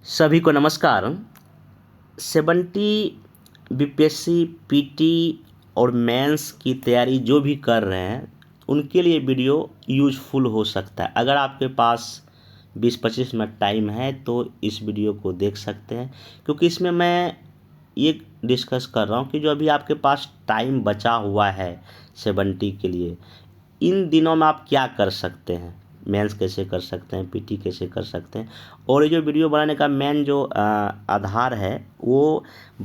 सभी को नमस्कार। 70 बीपीएससी पीटी और मेंस की तैयारी जो भी कर रहे हैं उनके लिए वीडियो यूज़फुल हो सकता है। अगर आपके पास 20-25 मिनट टाइम है तो इस वीडियो को देख सकते हैं, क्योंकि इसमें मैं ये डिस्कस कर रहा हूँ कि जो अभी आपके पास टाइम बचा हुआ है 70 के लिए, इन दिनों में आप क्या कर सकते हैं, मेंस कैसे कर सकते हैं, पीटी कैसे कर सकते हैं। और ये जो वीडियो बनाने का मेन जो आधार है वो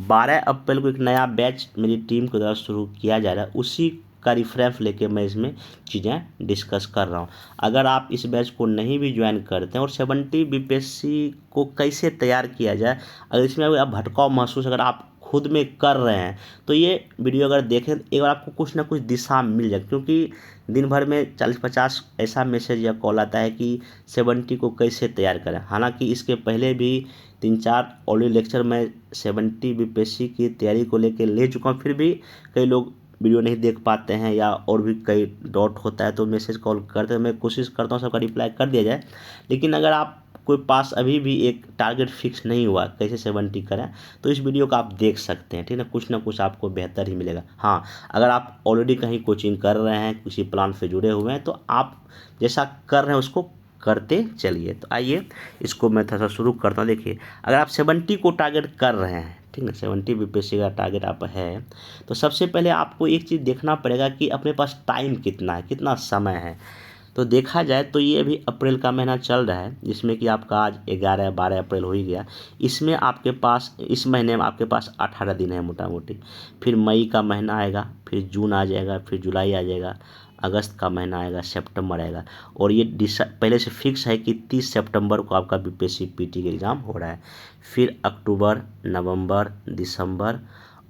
12 अप्रैल को एक नया बैच मेरी टीम के द्वारा शुरू किया जा रहा है, उसी का रिफरेंस लेके मैं इसमें चीज़ें डिस्कस कर रहा हूँ। अगर आप इस बैच को नहीं भी ज्वाइन करते हैं और 70 बीपीएससी को कैसे तैयार किया जाए, अगर इसमें अगर आप भटकाव महसूस अगर आप खुद में कर रहे हैं तो ये वीडियो अगर देखें एक बार आपको कुछ ना कुछ दिशा मिल जाए, क्योंकि दिन भर में 40-50 ऐसा मैसेज या कॉल आता है कि 70 को कैसे तैयार करें। हालांकि इसके पहले भी 3-4 ऑडियो लेक्चर मैं 70 बीपीएससी की तैयारी को लेकर ले चुका हूँ, फिर भी कई लोग वीडियो नहीं देख पाते हैं या और भी कई डाउट होता है तो मैसेज कॉल करते हैं। मैं कोशिश करता हूँ सबका रिप्लाई कर दिया जाए, लेकिन अगर आप कोई पास अभी भी एक टारगेट फिक्स नहीं हुआ कैसे 70 करें तो इस वीडियो को आप देख सकते हैं, ठीक है। कुछ ना कुछ आपको बेहतर ही मिलेगा। हाँ, अगर आप ऑलरेडी कहीं कोचिंग कर रहे हैं, किसी प्लान से जुड़े हुए हैं, तो आप जैसा कर रहे हैं उसको करते चलिए। तो आइए इसको मैं थोड़ा सा शुरू करता हूँ। देखिए, अगर आप 70 को टारगेट कर रहे हैं, ठीक है, 70 बीपीएससी का टारगेट आप है, तो सबसे पहले आपको एक चीज़ देखना पड़ेगा कि अपने पास टाइम कितना है, कितना समय है। तो देखा जाए तो ये अभी अप्रैल का महीना चल रहा है, जिसमें कि आपका आज 11-12 अप्रैल हो ही गया। इसमें आपके पास इस महीने में आपके पास 18 दिन है मोटा मोटी। फिर मई का महीना आएगा, फिर जून आ जाएगा, फिर जुलाई आ जाएगा, अगस्त का महीना आएगा, सितंबर आएगा। और ये पहले से फिक्स है कि 30 सितंबर को आपका बीपीएससी पीटी का एग्ज़ाम हो रहा है। फिर अक्टूबर, नवंबर, दिसंबर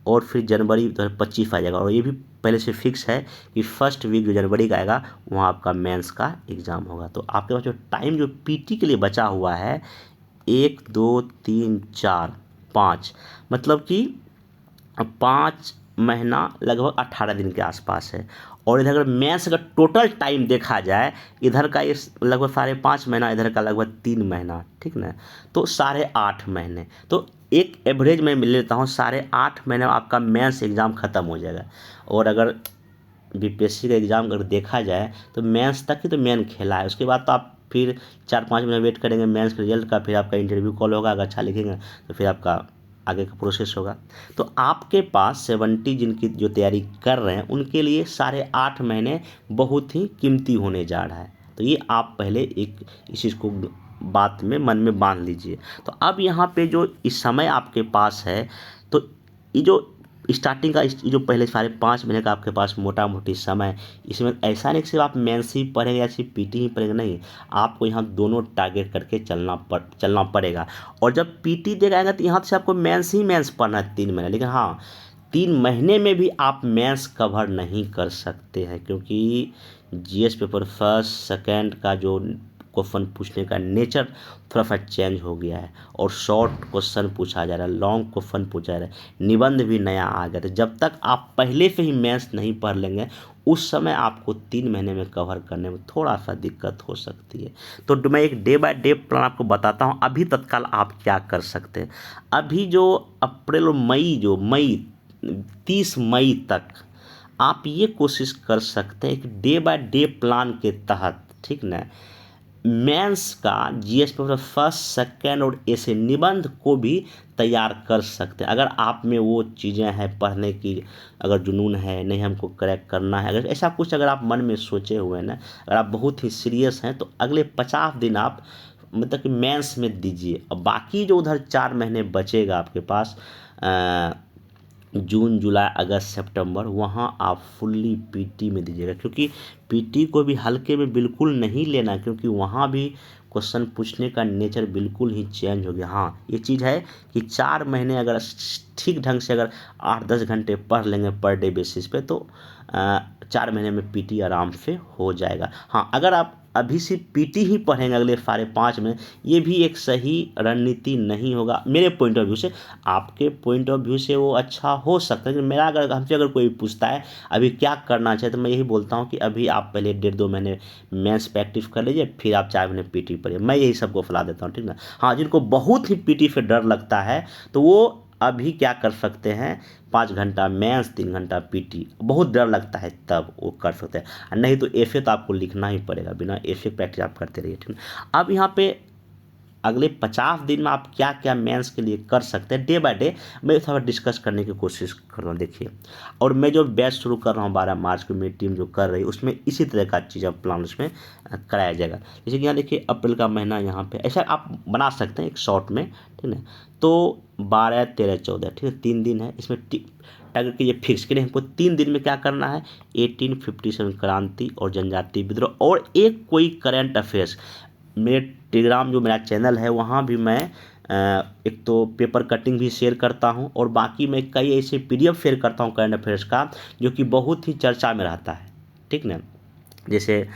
और फिर जनवरी 2025 आ जाएगा। और ये भी पहले से फिक्स है कि फर्स्ट वीक जो जनवरी का आएगा वहाँ आपका मेंस का एग्ज़ाम होगा। तो आपके पास जो टाइम जो पीटी के लिए बचा हुआ है 1, 2, 3, 4, 5, मतलब कि 5 महीना लगभग 18 दिन के आसपास है। और इधर अगर मेंस का टोटल टाइम देखा जाए, इधर का ये लगभग 5.5 महीना, इधर का लगभग 3 महीना, ठीक ना, तो 8.5 महीने। तो एक एवरेज में ले लेता हूँ 8.5 महीने में आपका मेंस एग्ज़ाम ख़त्म हो जाएगा। और अगर बीपीएससी का एग्ज़ाम अगर देखा जाए तो मेंस तक ही तो मेन खेला है, उसके बाद तो आप फिर 4-5 महीने वेट करेंगे मेंस के रिजल्ट का, फिर आपका इंटरव्यू कॉल होगा, अगर अच्छा लिखेंगे तो फिर आपका आगे का प्रोसेस होगा। तो आपके पास 70 जिनकी जो तैयारी कर रहे हैं उनके लिए 8.5 महीने बहुत ही कीमती होने जा रहा है। तो ये आप पहले एक इस चीज़ को बात में मन में बांध लीजिए। तो अब यहाँ पे जो इस समय आपके पास है, तो ये जो स्टार्टिंग का जो पहले 5.5 महीने का आपके पास मोटा मोटी समय, इसमें ऐसा नहीं कि सिर्फ आप मेंस ही पढ़ेंगे या सिर्फ पीटी ही पढ़ेंगे, नहीं, आपको यहाँ दोनों टारगेट करके चलना पड़ेगा। और जब पीटी देगा आएगा तो यहाँ से आपको मेंस ही मेंस पढ़ना है 3 महीने। लेकिन हाँ, 3 महीने में भी आप मेंस कवर नहीं कर सकते हैं, क्योंकि जीएस पेपर फर्स्ट सेकेंड का जो क्वेश्चन पूछने का नेचर थोड़ा सा चेंज हो गया है और शॉर्ट क्वेश्चन पूछा जा रहा है, लॉन्ग क्वेश्चन पूछा जा रहा है, निबंध भी नया आ गया। तो जब तक आप पहले से ही मेंस नहीं पढ़ लेंगे उस समय आपको 3 महीने में कवर करने में थोड़ा सा दिक्कत हो सकती है। तो मैं एक डे बाय डे प्लान आपको बताता हूँ अभी तत्काल आप क्या कर सकते हैं। अभी जो अप्रैल और मई 30 मई तक आप ये कोशिश कर सकते हैं कि डे बाय डे प्लान के तहत, ठीक ना, मेंस का जीएस पेपर फर्स्ट सेकेंड और ऐसे निबंध को भी तैयार कर सकते हैं। अगर आप में वो चीज़ें हैं पढ़ने की, अगर जुनून है, नहीं हमको क्रैक करना है, अगर ऐसा कुछ अगर आप मन में सोचे हुए हैं ना, अगर आप बहुत ही सीरियस हैं, तो अगले 50 दिन आप मतलब कि मेंस में दीजिए। और बाकी जो उधर 4 महीने बचेगा आपके पास, जून, जुलाई, अगस्त, सितंबर, वहाँ आप फुल्ली पीटी में दीजिएगा, क्योंकि पीटी को भी हल्के में बिल्कुल नहीं लेना, क्योंकि वहाँ भी क्वेश्चन पूछने का नेचर बिल्कुल ही चेंज हो गया। हाँ, ये चीज़ है कि 4 महीने अगर ठीक ढंग से अगर 8-10 घंटे पढ़ लेंगे पर डे बेसिस पे, तो 4 महीने में पीटी आराम से हो जाएगा। हाँ, अगर आप अभी सिर्फ पीटी ही पढ़ेंगे अगले साढ़े 5 में, ये भी एक सही रणनीति नहीं होगा मेरे पॉइंट ऑफ व्यू से। आपके पॉइंट ऑफ व्यू से वो अच्छा हो सकता है, लेकिन मेरा अगर हमसे अगर कोई पूछता है अभी क्या करना चाहिए, तो मैं यही बोलता हूँ कि अभी आप पहले 1.5-2 महीने मेंस प्रैक्टिस कर लीजिए, फिर आप 4 महीने पीटी पढ़िए। मैं यही सबको सलाह देता हूँ, ठीक ना। हाँ, जिनको बहुत ही पीटी से डर लगता है तो वो अभी क्या कर सकते हैं, 5 घंटा मेंस 3 घंटा पीटी, बहुत डर लगता है तब वो कर सकते हैं, नहीं तो एफए तो आपको लिखना ही पड़ेगा, बिना एफए प्रैक्टिस आप करते रहिए, ठीक है। अब यहाँ पे अगले 50 दिन में आप क्या क्या मेंस के लिए कर सकते हैं, डे बाय डे मैं थोड़ा डिस्कस करने की कोशिश कर रहा हूँ। देखिए, और मैं जो बैच शुरू कर रहा हूँ 12 मार्च को, मेरी टीम जो कर रही है उसमें इसी तरह का चीज़ प्लान उसमें कराया जाएगा। जैसे कि यहाँ देखिए अप्रैल का महीना, यहाँ पे ऐसा आप बना सकते हैं एक शॉर्ट में, ठीक है। तो 12, 13, 14, ठीक है, 3 दिन है इसमें टारगेट कीजिए फिक्स के लिए हमको 3 दिन में क्या करना है, 1857 क्रांति और जनजातीय विद्रोह और एक कोई करंट अफेयर्स। मेरे टेलीग्राम जो मेरा चैनल है वहाँ भी मैं एक तो पेपर कटिंग भी शेयर करता हूँ, और बाकी मैं कई ऐसे पीडीएफ शेयर करता हूँ करंट अफेयर्स का जो कि बहुत ही चर्चा में रहता है, ठीक ना। जैसे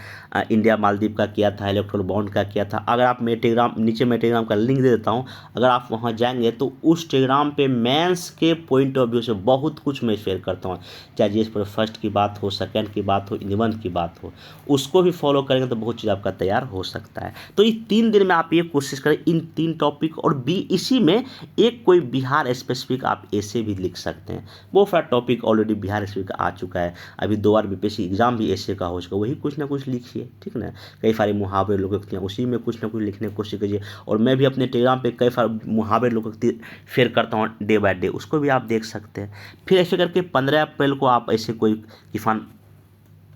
इंडिया मालदीव का किया था, इलेक्ट्रल बॉन्ड का किया था। अगर आप मेरे टेलीग्राम, नीचे मैं टेलीग्राम का लिंक दे देता हूँ, अगर आप वहाँ जाएंगे तो उस टेलीग्राम पे मेंस के पॉइंट ऑफ व्यू से बहुत कुछ मैं शेयर करता हूँ, चाहे जीएस पर फर्स्ट की बात हो, सेकंड की बात हो, निबंध की बात हो, उसको भी फॉलो करेंगे तो बहुत चीज़ आपका तैयार हो सकता है। तो इस 3 दिन में आप ये कोशिश करें इन 3 टॉपिक, और इसी में एक कोई बिहार स्पेसिफिक आप ऐसे भी लिख सकते हैं। बहुत सारा टॉपिक ऑलरेडी बिहार स्पेसिफिक आ चुका है, अभी 2 बार बीपीएससी एग्जाम भी ऐसे का हो चुका, वही कुछ ना कुछ लिखिए, ठीक ना। कई सारे मुहावरे लोकोक्ति हैं, उसी में कुछ ना कुछ लिखने की कोशिश कीजिए, और मैं भी अपने टेलीग्राम पे कई सारे मुहावरे लोकोक्ति शेयर करता हूँ डे बाय डे, उसको भी आप देख सकते हैं। फिर ऐसे करके 15 अप्रैल को आप ऐसे कोई किसान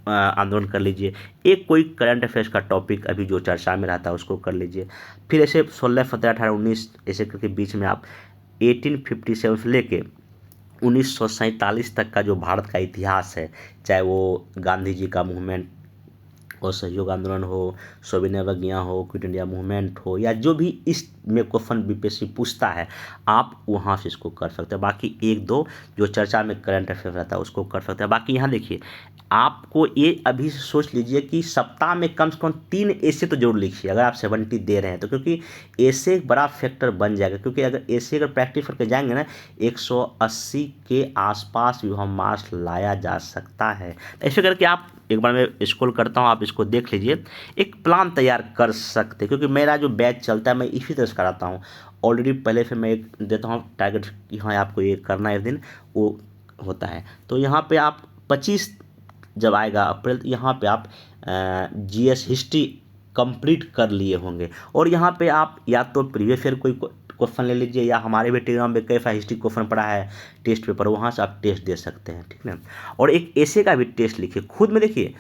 आंदोलन कर लीजिए, एक कोई करंट अफेयर्स का टॉपिक अभी जो चर्चा में रहता है उसको कर लीजिए। फिर ऐसे 16, 17, 18, 19 ऐसे करके बीच में आप 1857 से लेके 1947 तक का जो भारत का इतिहास है, चाहे वो गांधी जी का मूवमेंट और सहयोग आंदोलन हो, सविनय अवज्ञा हो, क्विट इंडिया मूवमेंट हो, या जो भी इसमें क्वेश्चन बीपीएससी पूछता है आप वहाँ से इसको कर सकते हैं। बाकी 1-2 जो चर्चा में करंट अफेयर रहता है उसको कर सकते हैं। बाकी यहाँ देखिए, आपको ये अभी से सोच लीजिए कि सप्ताह में कम से कम 3 ऐसे तो जरूर लिखिए अगर आप 70 दे रहे हैं तो, क्योंकि ऐसे एक बड़ा फैक्टर बन जाएगा। क्योंकि अगर ऐसे अगर प्रैक्टिस करके जाएंगे ना, 180 के आसपास भी हम मार्क्स लाया जा सकता है। ऐसे करके आप एक बार मैं स्क्रॉल करता हूँ, आप इसको देख लीजिए, एक प्लान तैयार कर सकते हैं। क्योंकि मेरा जो बैच चलता है मैं इसी तरह से कराता हूँ, ऑलरेडी पहले से मैं एक देता हूँ टारगेट कि हाँ आपको ये करना है, इस दिन वो होता है। तो यहाँ पे आप 25 जब आएगा अप्रैल, यहाँ पे आप जीएस हिस्ट्री कंप्लीट कर लिए होंगे, और यहाँ पे आप या तो प्रीवियस ईयर कोई क्वेश्चन ले लीजिए, या हमारे भी टेलीग्राम में कई सारे हिस्ट्री क्वेश्चन पढ़ा है टेस्ट पेपर, वहाँ से आप टेस्ट दे सकते हैं, ठीक है। और एक ऐसे का भी टेस्ट लिखिए खुद में। देखिए,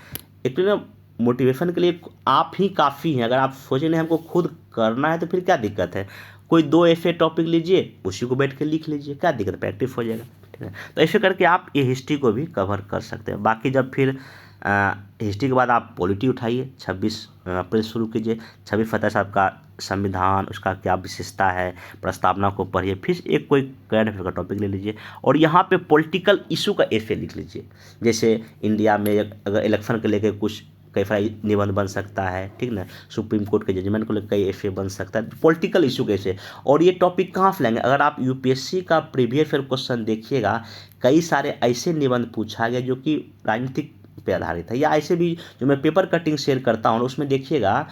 एक तो मोटिवेशन के लिए आप ही काफ़ी हैं। अगर आप सोचे नहीं हमको खुद करना है तो फिर क्या दिक्कत है, कोई 2 ऐसे टॉपिक लीजिए, उसी को बैठ के लिख लीजिए, क्या दिक्कत, प्रैक्टिस हो जाएगा, ठीक है। तो ऐसे करके आप ये हिस्ट्री को भी कवर कर सकते हैं। बाकी जब फिर हिस्ट्री के बाद आप पॉलिटी उठाइए, 26 अप्रैल शुरू कीजिए, 26 फतेह साहब का संविधान, उसका क्या विशेषता है, प्रस्तावना को पढ़िए। फिर एक कोई करंट अफेयर का टॉपिक ले लीजिए, और यहाँ पे पॉलिटिकल इशू का एसे लिख लीजिए। जैसे इंडिया में अगर इलेक्शन के लेकर कुछ कई सारे निबंध बन सकता है, ठीक ना, सुप्रीम कोर्ट के जजमेंट को लेकर कई ऐसे बन सकता है, पॉलिटिकल इशू कैसे। और ये टॉपिक कहाँ से लाएंगे, अगर आप यूपीएससी का प्रीवियस ईयर क्वेश्चन देखिएगा, कई सारे ऐसे निबंध पूछा गया जो कि राजनीतिक पे आधारित है, या ऐसे भी जो मैं पेपर कटिंग शेयर करता हूँ उसमें देखिएगा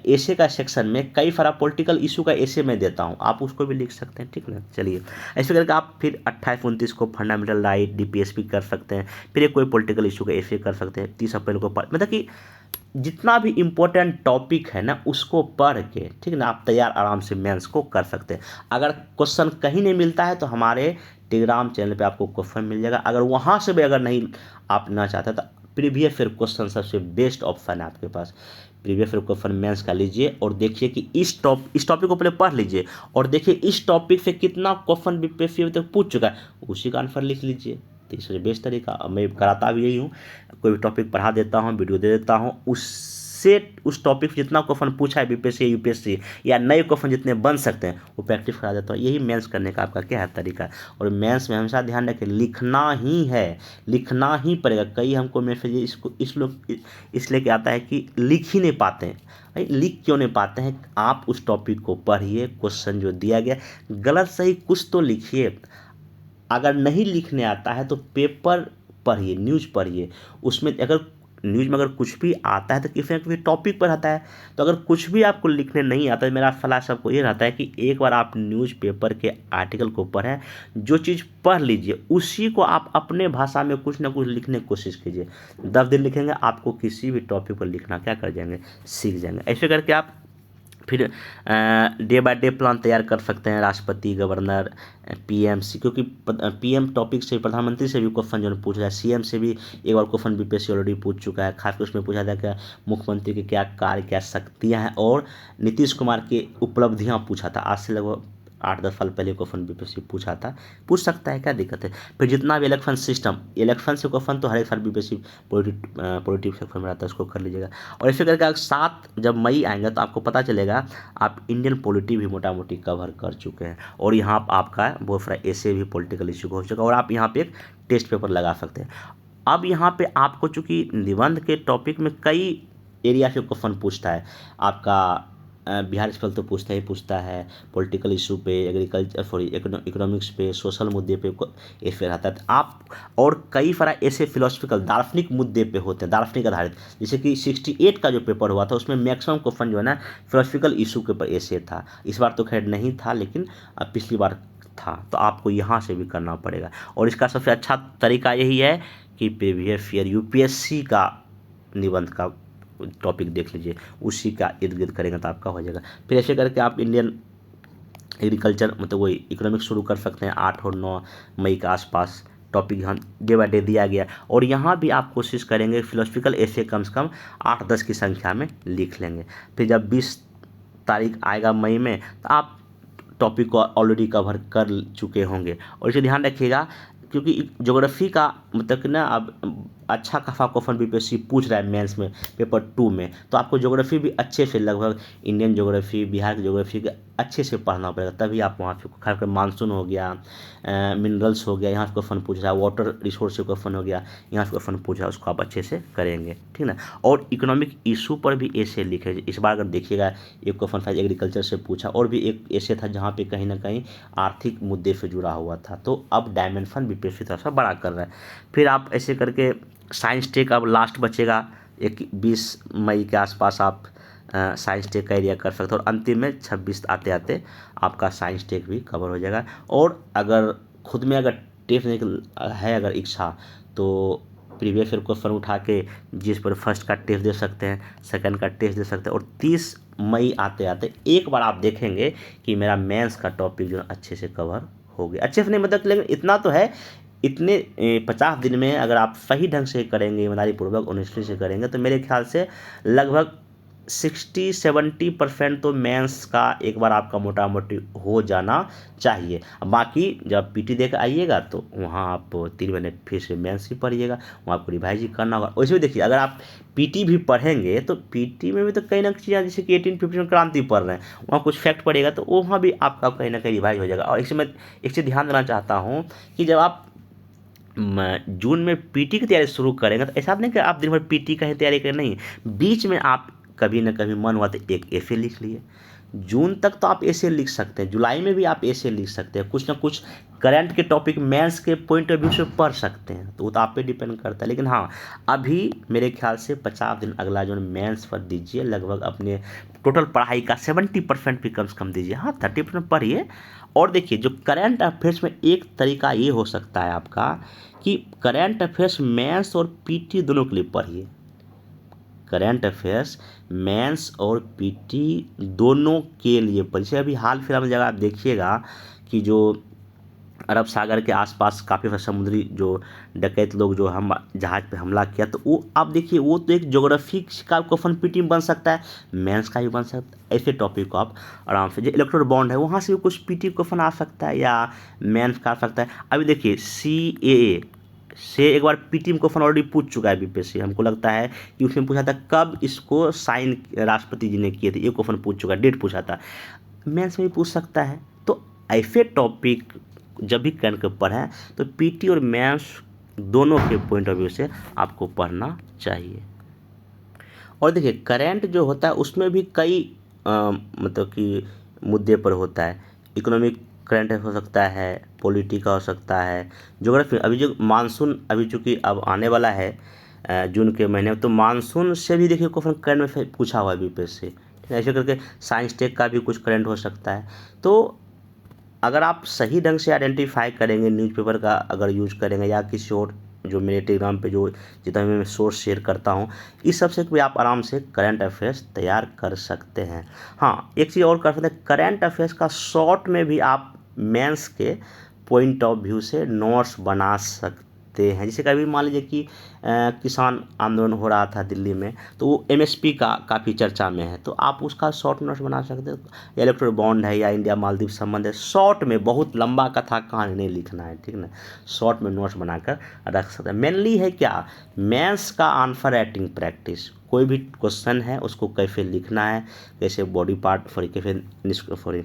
ऐसे का सेक्शन में कई सारा पॉलिटिकल इशू का ऐसे मैं देता हूँ, आप उसको भी लिख सकते हैं, ठीक ना। चलिए, ऐसे करके आप फिर 28-29 को फंडामेंटल राइट डीपीएसपी कर सकते हैं, फिर एक कोई पॉलिटिकल इशू का ऐसे कर सकते हैं। 30 अप्रैल को मतलब कि जितना भी इम्पोर्टेंट टॉपिक है ना उसको पढ़ के, ठीक ना, आप तैयार आराम से मेंस को कर सकते हैं। अगर क्वेश्चन कहीं नहीं मिलता है तो हमारे टेलीग्राम चैनल पे आपको क्वेश्चन मिल जाएगा। अगर वहाँ से भी अगर नहीं आप ना चाहते तो प्रीवियस ईयर क्वेश्चन सबसे बेस्ट ऑप्शन है आपके पास। प्रीवियस ईयर क्वेश्चन मेंस का लीजिए और देखिए कि इस टॉपिक को पहले पढ़ लीजिए, और देखिए इस टॉपिक से कितना क्वेश्चन बीपीएससी तक पूछ चुका है, उसी का आंसर लिख लीजिए। तो इससे बेस्ट तरीका मैं कराता भी यही हूँ, कोई भी टॉपिक पढ़ा देता हूँ, वीडियो दे देता हूँ, उस उससे उस टॉपिक जितना क्वेश्चन पूछा है बीपीएससी यूपीएससी या नए क्वेश्चन जितने बन सकते हैं वो प्रैक्टिस करा देता हूँ। यही मेंस करने का आपका क्या है तरीका। और मेंस में हमेशा ध्यान रखें, लिखना ही है, लिखना ही पड़ेगा। कई हमको मैसेज इसको इसलिए क्या आता है कि लिख ही नहीं पाते हैं। भाई लिख क्यों नहीं पाते हैं? आप उस टॉपिक को पढ़िए, क्वेश्चन जो दिया गया गलत सही कुछ तो लिखिए। अगर नहीं लिखने आता है तो पेपर पढ़िए, न्यूज़ पढ़िए। उसमें अगर न्यूज़ में अगर कुछ भी आता है तो किसी न किसी टॉपिक पर आता है। तो अगर कुछ भी आपको लिखने नहीं आता है, मेरा सलाह सबको ये रहता है कि एक बार आप न्यूज़पेपर के आर्टिकल को पढ़ें, जो चीज़ पढ़ लीजिए उसी को आप अपने भाषा में कुछ ना कुछ लिखने की कोशिश कीजिए। 10 दिन लिखेंगे, आपको किसी भी टॉपिक पर लिखना क्या कर जाएंगे, सीख जाएंगे। ऐसे करके आप फिर डे बाय डे प्लान तैयार कर सकते हैं। राष्ट्रपति, गवर्नर, पीएमसी, क्योंकि पीएम टॉपिक से, प्रधानमंत्री से भी क्वेश्चन जो पूछ रहा है, सीएम से भी एक बार क्वेश्चन बीपीएससी ऑलरेडी पूछ चुका है। खासकर उसमें पूछा था कि मुख्यमंत्री के क्या कार्य, क्या शक्तियां हैं, और नीतीश कुमार की उपलब्धियां पूछा था। आज से लगभग 8-10 साल पहले क्वेश्चन बीपीएससी पूछा था, पूछ सकता है, क्या दिक्कत है। फिर जितना भी इलेक्शन सिस्टम, इलेक्शन से क्वेश्चन तो हर एक साल बीपीएससी पॉलिटिक्स सेक्शन में रहता है, उसको कर लीजिएगा। और ऐसे करके 7 जब मई आएंगे तो आपको पता चलेगा आप इंडियन पॉलिटी भी मोटा मोटी कवर कर चुके हैं। और यहाँ आपका बहुत सारा ऐसे भी पॉलिटिकल इशू हो चुका है और आप यहाँ पे एक टेस्ट पेपर लगा सकते हैं। अब यहाँ पे आपको चूँकि निबंध के टॉपिक में कई एरिया से क्वेश्चन पूछता है, आपका बिहार स्पेशल तो पूछता ही पूछता है, पॉलिटिकल इशू पे, इकोनॉमिक्स पे, सोशल मुद्दे पे ऐसे रहता है। आप और कई सारा ऐसे फिलोसफिकल दार्शनिक मुद्दे पे होते हैं, दार्शनिक आधारित। जैसे कि 68 का जो पेपर हुआ था उसमें मैक्सिमम क्वेश्चन जो है ना फिलोसफिकल इशू के ऊपर ऐसे था। इस बार तो खैर नहीं था, लेकिन पिछली बार था। तो आपको यहाँ से भी करना पड़ेगा। और इसका सबसे अच्छा तरीका यही है कि प्रीवियस ईयर यूपीएससी का निबंध का टॉपिक देख लीजिए, उसी का इर्द गिर्द करेंगे तो आपका हो जाएगा। फिर ऐसे करके आप इंडियन एग्रीकल्चर मतलब वही इकोनॉमिक्स शुरू कर सकते हैं। 8 और 9 मई के आसपास टॉपिक यहाँ डे बाय डे दिया गया। और यहाँ भी आप कोशिश करेंगे फिलोसफिकल ऐसे कम से कम 8-10 की संख्या में लिख लेंगे। फिर जब 20 तारीख आएगा मई में तो आप टॉपिक को ऑलरेडी कवर कर चुके होंगे। और इसे ध्यान रखिएगा, क्योंकि ज्योग्राफी का मतलब कि ना अब अच्छा खासा क्वेश्चन बीपीएससी पूछ रहा है मेंस में पेपर 2 में, तो आपको ज्योग्राफी भी अच्छे से, लगभग इंडियन ज्योग्राफी, बिहार की ज्योग्राफी के अच्छे से पढ़ना पड़ेगा, तभी आप वहाँ पे खासकर मानसून हो गया, मिनरल्स हो गया, यहाँ से क्वेश्चन पूछ रहा है, वाटर रिसोर्स से क्वेश्चन हो गया, यहाँ से क्वेश्चन पूछ रहा है, उसको आप अच्छे से करेंगे, ठीक ना। और इकोनॉमिक इशू पर भी ऐसे लिखे। इस बार अगर देखिएगा एक क्वेश्चन शायद एग्रीकल्चर से पूछा, और भी एक ऐसे था जहाँ पे कहीं ना कहीं आर्थिक मुद्दे से जुड़ा हुआ था। तो अब डायमेंशन बीपीएससी थोड़ा सा बड़ा कर रहा है। फिर आप ऐसे करके साइंस टेक अब लास्ट बचेगा, 20 मई के आसपास आप साइंस टेक का एरिया कर सकते हो। और अंतिम में 26 आते आते आपका साइंस टेक भी कवर हो जाएगा। और अगर खुद में अगर टेस्ट है अगर इच्छा, तो प्रीवियस ईयर क्वेश्चन उठा के जिस पर फर्स्ट का टेस्ट दे सकते हैं, सेकंड का टेस्ट दे सकते हैं। और 30 मई आते आते एक बार आप देखेंगे कि मेरा मेंस का टॉपिक जो अच्छे से कवर हो गया। अच्छे से नहीं मतलब, लेकिन इतना तो है, इतने 50 दिन में अगर आप सही ढंग से करेंगे, ईमानदारी पूर्वक ऑनेस्टली से करेंगे, तो मेरे ख्याल से लगभग 60-70% तो मेंस का एक बार आपका मोटा मोटी हो जाना चाहिए। बाकी जब पीटी देकर आइएगा तो वहाँ आप 3 महीने फिर से मेंस ही पढ़िएगा, वहाँ आपको रिवाइज ही करना होगा। वैसे भी देखिए, अगर आप पीटी भी पढ़ेंगे तो पीटी में भी तो कहीं ना कहीं चीज़ें, जैसे कि 1851 क्रांति पढ़ रहे हैं, वहाँ कुछ फैक्ट पड़ेगा तो वहाँ भी आपका कहीं ना कहीं रिवाइज हो जाएगा। और इसमें एक चीज़ ध्यान देना चाहता हूँ कि जब आप जून में पीटी की तैयारी शुरू करेंगे तो ऐसा नहीं कि आप दिन भर पीटी का ही तैयारी करें, नहीं, बीच में आप कभी ना कभी मन हुआ तो एक ऐसे लिख लिए। जून तक तो आप ऐसे लिख सकते हैं, जुलाई में भी आप ऐसे लिख सकते हैं, कुछ ना कुछ करंट के टॉपिक मेंस के पॉइंट ऑफ व्यू से पढ़ सकते हैं, तो वो तो आप पे डिपेंड करता है। लेकिन हाँ, अभी मेरे ख्याल से 50 दिन अगला जो मेंस पर दीजिए, लगभग अपने टोटल पढ़ाई का 70% भी कम से कम दीजिए। हाँ, 30% पढ़िए। और देखिए, जो करंट अफेयर्स में एक तरीका ये हो सकता है आपका कि करंट अफेयर्स मेंस और पीटी दोनों के लिए पढ़िए। करंट अफेयर्स मेंस और पीटी दोनों के लिए पढ़िए। अभी हाल फिलहाल में जगह आप देखिएगा कि जो अरब सागर के आसपास काफ़ी समुद्री जो डकैत लोग जो हम जहाज़ पे हमला किया, तो वो आप देखिए, वो तो एक ज्योग्राफी का क्वेश्चन पीटी में बन सकता है, मेंस का भी बन सकता है। ऐसे टॉपिक को आप आराम से, जो इलेक्ट्रोल बॉन्ड है वहाँ से भी कुछ पीटी क्वेश्चन आ सकता है या मेंस का आ सकता है। अभी देखिए CAA से एक बार पीटी में क्वेश्चन ऑलरेडी पूछ चुका है बीपीएससी। हमको लगता है कि उसमें पूछा था कब इसको साइन राष्ट्रपति जी ने किए थे, ये क्वेश्चन पूछ चुका है, डेट पूछा था। मेंस में भी पूछ सकता है। तो ऐसे टॉपिक जब भी करंट के पढ़ें तो पीटी और मेंस दोनों के पॉइंट ऑफ व्यू से आपको पढ़ना चाहिए। और देखिए करंट जो होता है उसमें भी कई मतलब कि मुद्दे पर होता है। इकोनॉमिक करंट हो सकता है, पॉलिटी का हो सकता है, ज्योग्राफी। अभी जो मानसून अभी चूँकि अब आने वाला है जून के महीने में, तो मानसून से भी देखिए क्वेश्चन करंट में पूछा हुआ है बीपीएससी। ठीक है, ऐसे करके साइंस टेक का भी कुछ करंट हो सकता है। तो अगर आप सही ढंग से आइडेंटिफाई करेंगे, न्यूज़पेपर का अगर यूज करेंगे या किसी और जो मेरे टेलीग्राम पे जो जितना भी मैं सोर्स शेयर करता हूँ, इस सब से भी आप आराम से करंट अफेयर्स तैयार कर सकते हैं। हाँ, एक चीज़ और कर सकते हैं, करंट अफेयर्स का शॉर्ट में भी आप मेंस के पॉइंट ऑफ व्यू से नोट्स बना सकते हैं। जैसे कभी मान लीजिए कि किसान आंदोलन हो रहा था दिल्ली में, तो वो एमएसपी का काफ़ी चर्चा में है, तो आप उसका शॉर्ट नोट्स बना सकते हो। इलेक्ट्रल बॉन्ड है या इंडिया मालदीव संबंध है, शॉर्ट में, बहुत लंबा कथा कहानी नहीं लिखना है, ठीक ना, शॉर्ट में नोट्स बनाकर रख सकते हैं। मेनली है क्या, मेंस का आंसर राइटिंग प्रैक्टिस। कोई भी क्वेश्चन है उसको कैसे लिखना है, कैसे बॉडी पार्ट कैसे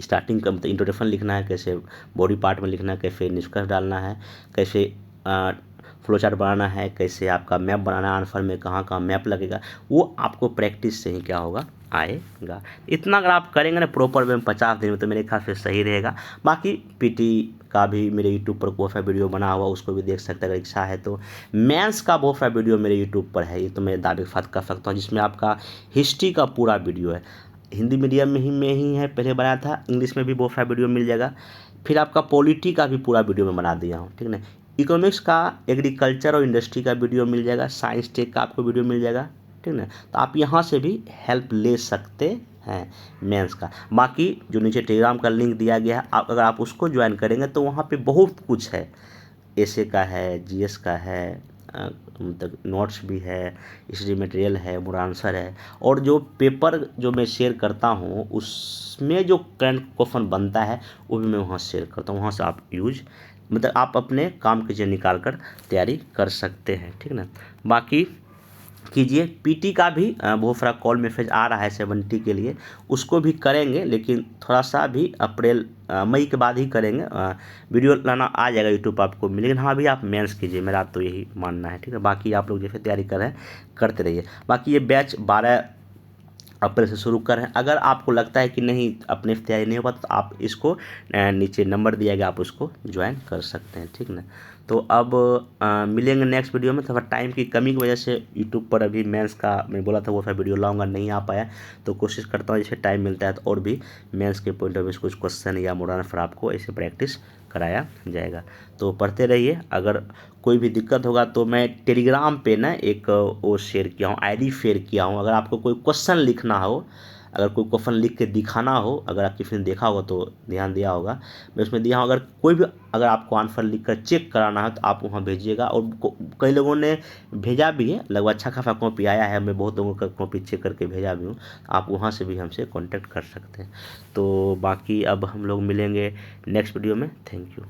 स्टार्टिंग का मतलब इंट्रोडक्शन लिखना है, कैसे बॉडी पार्ट में लिखना है, कैसे निष्कर्ष डालना है, कैसे फ्लो चार्ट बनाना है, कैसे आपका मैप बनाना है, आंसर में कहाँ कहाँ मैप लगेगा, वो आपको प्रैक्टिस से ही क्या होगा, आएगा। इतना अगर आप करेंगे ना प्रॉपर वे में 50 दिन में, तो मेरे ख्याल से सही रहेगा। बाकी पीटी का भी मेरे यूट्यूब पर बहुत सारा वीडियो बना हुआ, उसको भी देख सकते हैं अगर इच्छा है तो। मेंस का बहुत सारा वीडियो मेरे यूट्यूब पर है, ये तो मैं दावे के साथ कर सकता हूँ, जिसमें आपका हिस्ट्री का पूरा वीडियो है। हिंदी मीडियम में ही है, पहले बनाया था, इंग्लिश में भी बहुत सारा वीडियो मिल जाएगा। फिर आपका पॉलिटी का भी पूरा वीडियो मैं बना दिया हूँ, ठीक है ना। इकोनॉमिक्स का, एग्रीकल्चर और इंडस्ट्री का वीडियो मिल जाएगा, साइंस टेक का आपको वीडियो मिल जाएगा, ठीक ना। तो आप यहाँ से भी हेल्प ले सकते हैं मेंस का। बाकी जो नीचे टेलीग्राम का लिंक दिया गया है, अगर आप उसको ज्वाइन करेंगे तो वहाँ पे बहुत कुछ है, एसे का है, जीएस का है, मतलब नोट्स भी है, हिस्ट्री मटेरियल है, मोर आंसर है, और जो पेपर जो मैं शेयर करता हूँ उसमें जो करंट क्वेश्चन बनता है वो भी मैं वहाँ शेयर करता हूँ। वहाँ से आप मतलब आप अपने काम के लिए निकाल कर तैयारी कर सकते हैं, ठीक ना। बाकी कीजिए। पीटी का भी बहुत सारा कॉल मैसेज आ रहा है 70 के लिए, उसको भी करेंगे, लेकिन थोड़ा सा भी अप्रैल मई के बाद ही करेंगे। वीडियो लाना आ जाएगा यूट्यूब पर आपको, लेकिन हाँ अभी आप मेंस कीजिए, मेरा तो यही मानना है, ठीक है। बाकी आप लोग जैसे तैयारी कर रहे हैं करते रहिए। बाकी ये बैच 12 अप्रैल से शुरू कर रहे हैं। अगर आपको लगता है कि नहीं अपने से तैयारी नहीं हो पाता, तो आप इसको नीचे नंबर दिया गया, आप उसको ज्वाइन कर सकते हैं, ठीक ना। तो अब मिलेंगे नेक्स्ट वीडियो में। थोड़ा टाइम की कमी की वजह से यूट्यूब पर अभी मेंस का मैं बोला था वो सा वीडियो लाऊंगा, नहीं आ पाया, तो कोशिश करता हूँ जैसे टाइम मिलता है तो और भी मेंस के पॉइंट ऑफ व्यू कुछ क्वेश्चन या मोड आंसर आपको ऐसे प्रैक्टिस कराया जाएगा। तो पढ़ते रहिए। अगर कोई भी दिक्कत होगा तो मैं टेलीग्राम पे ना एक वो शेयर किया हूँ, आईडी शेयर किया हूँ। अगर आपको कोई क्वेश्चन लिखना हो, अगर कोई क्वेश्चन लिख के दिखाना हो, अगर आप किसी ने देखा होगा तो ध्यान दिया होगा, मैं उसमें दिया हूँ। अगर कोई भी अगर आपको आंसर लिख कर चेक कराना है तो आप वहाँ भेजिएगा। और कई लोगों ने भेजा भी है, लगभग अच्छा खासा कॉपी आया है, मैं बहुत लोगों का कॉपी चेक करके भेजा भी हूँ। आप वहाँ से भी हमसे कॉन्टैक्ट कर सकते हैं। तो बाकी अब हम लोग मिलेंगे नेक्स्ट वीडियो में। Thank you.